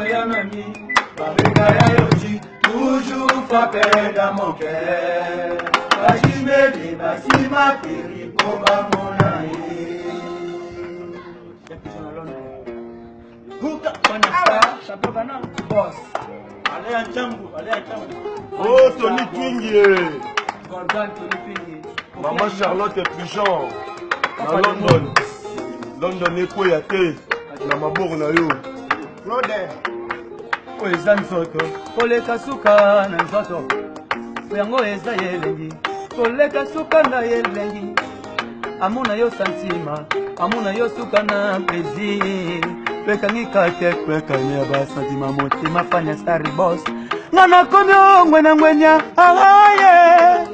Yanami, Babeka Yoji, toujours frappé dans mon cœur. Bajimeli, Basima, Piri, Koba, Monaï. Boss. Allez à Django, allez à Django. Oh, Tony Twingy. Gordon, Tony Twingy. Maman Charlotte est plus genre. Na London. London est quoi yate? Na maboko na yo. Claude. O eza nzoto. Koleka suka na nzoto. Yango eza yelengi. Koleka suka na yelengi. Amuna yo santima. Amuna yo suka na plaisir. Pekangi kate kwekani ya basantima motima fanya star boss. Nana komyo ngwena ngwenya aye.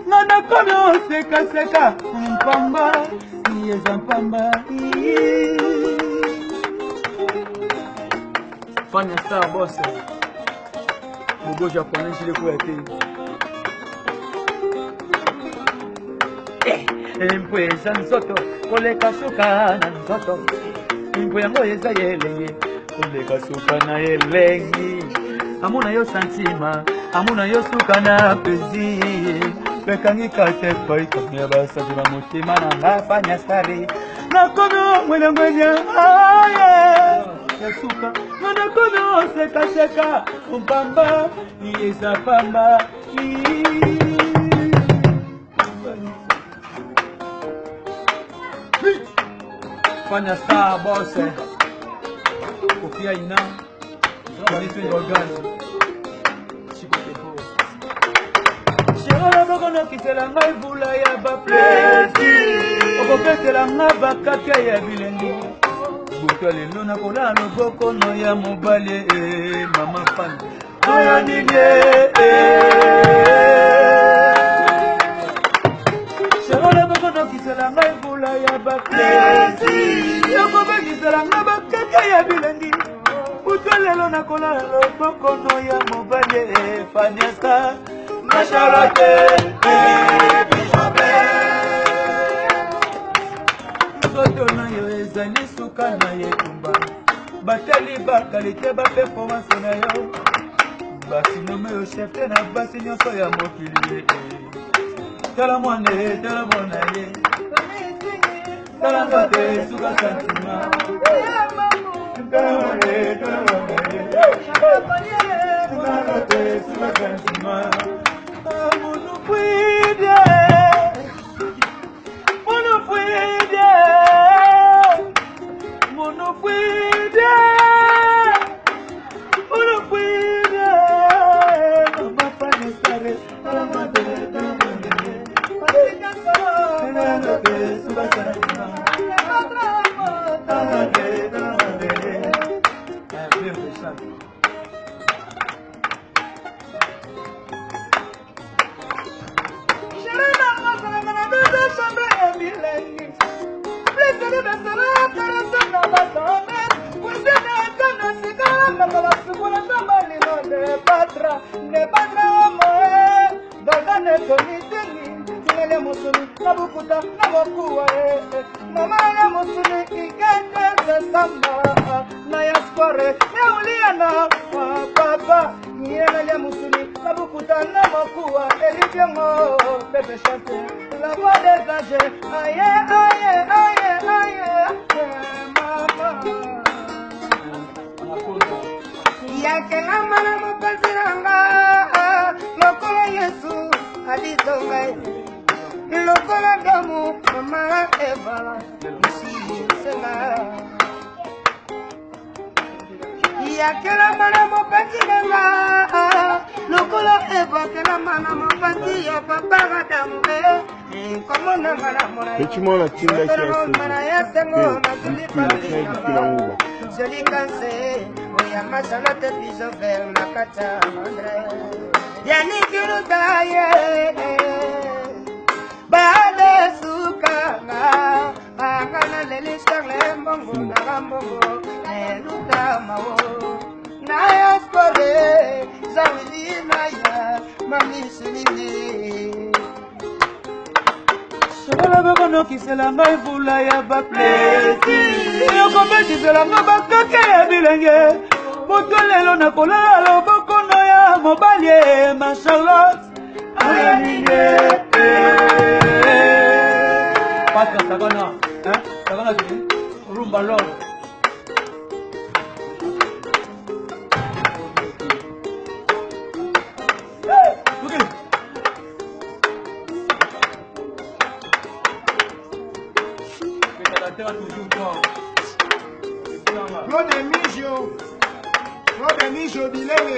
Nana komyo seka seka mpamba yeza mpamba. Fanya star boss. Mugo japonais chile kwa yake. Mpweza nzoto koleka suka na nzoto. Impo yango eza yelengi, koleka suka na yelengi. Amuna yo santima, amuna yo suka na plaisir. Pekangi kate koi kamia basantima motima na ngafanya stari. Nakono mwena mwenya aye. Yasuka, nakono seka seka. Mpamba, yeza pamba. Fanya star boss. Kofia ina. Konitu organ. Chikoteko. Shirala bagono kisela ngai vula ya ba plaisir. Okopetela ngaba kaka ya bilengi. Buto lelo na kola loboko no ya mobale mama fan. Oya nige Shirala bagono kisela ngai vula ya ba plaisir. Yoko bakisela ngaba kaka ya bilengi. Lelo na kola loboko no ya mobale Fanyasta na Charlotte Bijobe Zoto na yo ezali suka na yetumba Batali bakalite ba performance na yo Basinome yo chefte na basi nyonso ya mokili Tala mwane, tala mwana ye Tala nzote suka santima La voix des âgés, aïe, aïe, aïe, aïe, maman. Yakela mana mopaziranga, lokola Yesu alizonga, lokola damu mama Eva, sema. Yakela mana mopaziranga, lokola Eva kela mana mopazia papa damu. Effectivement, la team là qui a joli cansé, oui, à ma Charlotte Bijobe, ma kata André. Yannick Rudaye, Bade Sukanga, Bangana Lelishang Mbongo, Nagambongo, Neruda Mao, Naya Spore, Zawili Naya, Mami Silini. Sola bagono kisela ngai vula ya ba plaisir. Yoko beti sela ngaba kaka ya bilenge. Motolelo na kolala loboko no ya mobali ma Charlotte. Patra Sagana, hein? Sagana c'est rumba lord. Claude Mijo Bilele.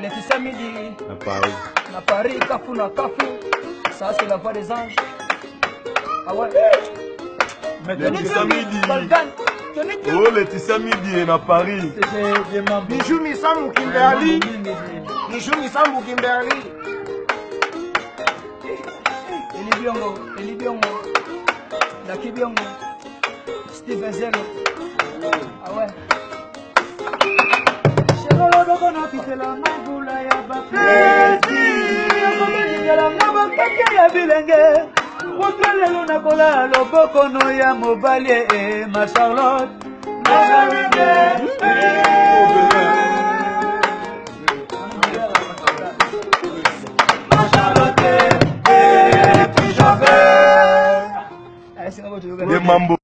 Laetitia Midi à Paris, Cafou na Cafou, ça c'est la voix des anges. Ah ouais. Laetitia Midi. Oh, Laetitia Midi à Paris. Bijou Misamou Kimberly. Bijou Misamou Kimberly. Eli Biongo, Lucky Biongo, Steve Zero. Ah ouais. La magula ya bapesi ya mabakake ya bilenge Motolelo na kola loboko no ya mobali ma Charlotte. Mambo